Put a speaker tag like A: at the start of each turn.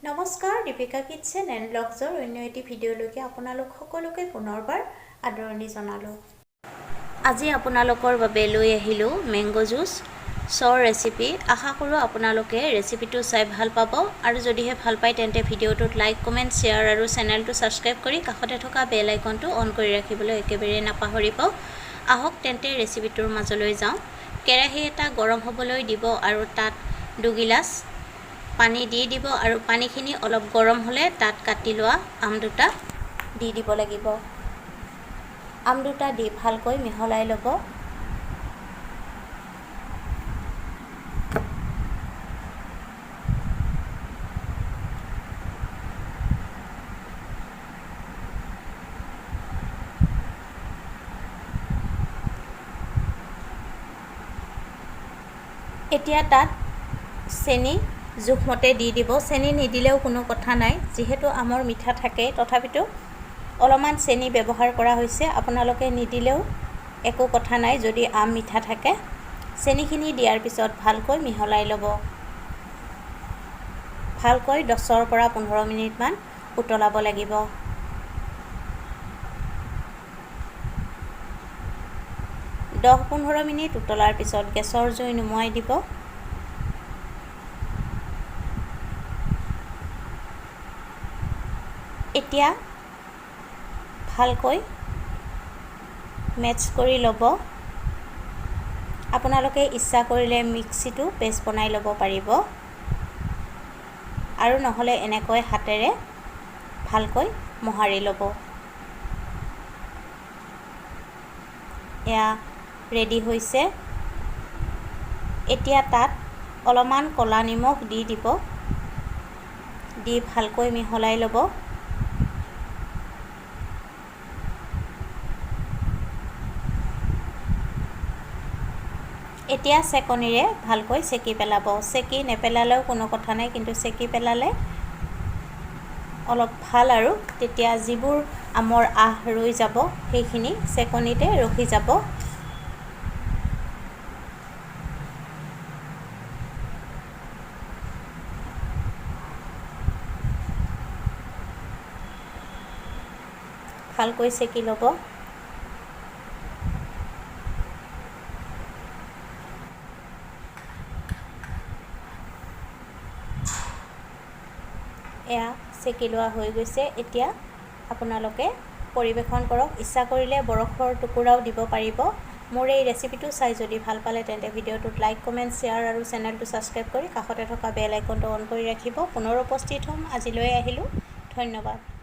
A: নমস্কাৰ Deepika kitchen and ব্লগছৰ অন্য এটি ভিডিঅ'লৈকে আপোনালোক সকলোকে পুনৰবাৰ আদৰণি জনালোঁ। আজি আপোনালোকৰ বাবে লৈ আহিলোঁ মেংগো জুচ চৰ ৰেচিপি। আশা কৰোঁ আপোনালোকে ৰেচিপিটো চাই ভাল পাব আৰু যদিহে ভাল পায় তেন্তে ভিডিঅ'টোত লাইক কমেণ্ট শ্বেয়াৰ আৰু চেনেলটো ছাবস্ক্ৰাইব কৰি কাষতে থকা বেল আইকনটো অন কৰি ৰাখিবলৈ একেবাৰে নাপাহৰিব। আহক তেন্তে ৰেচিপিটোৰ মাজলৈ যাওঁ। কেৰাহী এটা গৰম হ'বলৈ দিব আৰু তাত 2 গিলাচ পানী দি দিব আৰু পানীখিনি অলপ গৰম হ'লে তাত কাটি লোৱা আম দুটা দি দিব লাগিব। আম দুটা দি ভালকৈ মিহলাই ল'ব। এতিয়া তাত চেনি জোখমতে দি দিব। চেনি নিদিলেও কোনো কথা নাই, যিহেতু আমৰ মিঠা থাকে, তথাপিতো অলপমান চেনি ব্যৱহাৰ কৰা হৈছে। আপোনালোকে নিদিলেও একো কথা নাই যদি আম মিঠা থাকে। চেনিখিনি দিয়াৰ পিছত ভালকৈ মিহলাই ল'ব। ভালকৈ 10ৰ পৰা 15 মিনিটমান উতলাব লাগিব। দহ 15 মিনিট উতলাৰ পিছত গেছৰ জুই নুমুৱাই দিব। এতিয়া ভালকৈ মেচ কৰি ল'ব। আপোনালোকে ইচ্ছা কৰিলে মিক্সিটো পেষ্ট বনাই ল'ব পাৰিব আৰু নহ'লে এনেকৈ হাতেৰে ভালকৈ মোহাৰি ল'ব। এয়া ৰেডি হৈছে। এতিয়া তাত অলপমান ক'লা নিমখ দি দিব। দি ভালকৈ মিহলাই ল'ব। এতিয়া চেকনিৰে ভালকৈ চেকি পেলাব। চেকি নেপেলালেও কোনো কথা নাই, কিন্তু চেকি পেলালে অলপ ভাল আৰু তেতিয়া যিবোৰ আমৰ আঁহ ৰৈ যাব সেইখিনি চেকনিতে ৰখি যাব। ভালকৈ চেকি ল'ব। এয়া চেকি লোৱা হৈ গৈছে। এতিয়া আপোনালোকে পৰিৱেশন কৰক। ইচ্ছা কৰিলে বৰফৰ টুকুৰাও দিব পাৰিব। মোৰ এই ৰেচিপিটো চাই যদি ভাল পালে তেন্তে ভিডিঅ'টোত লাইক কমেণ্ট শ্বেয়াৰ আৰু চেনেলটো ছাবস্ক্ৰাইব কৰি কাষতে থকা বেল আইকনটো অন কৰি ৰাখিব। পুনৰ উপস্থিত হ'ম। আজিলৈ আহিলোঁ। ধন্যবাদ।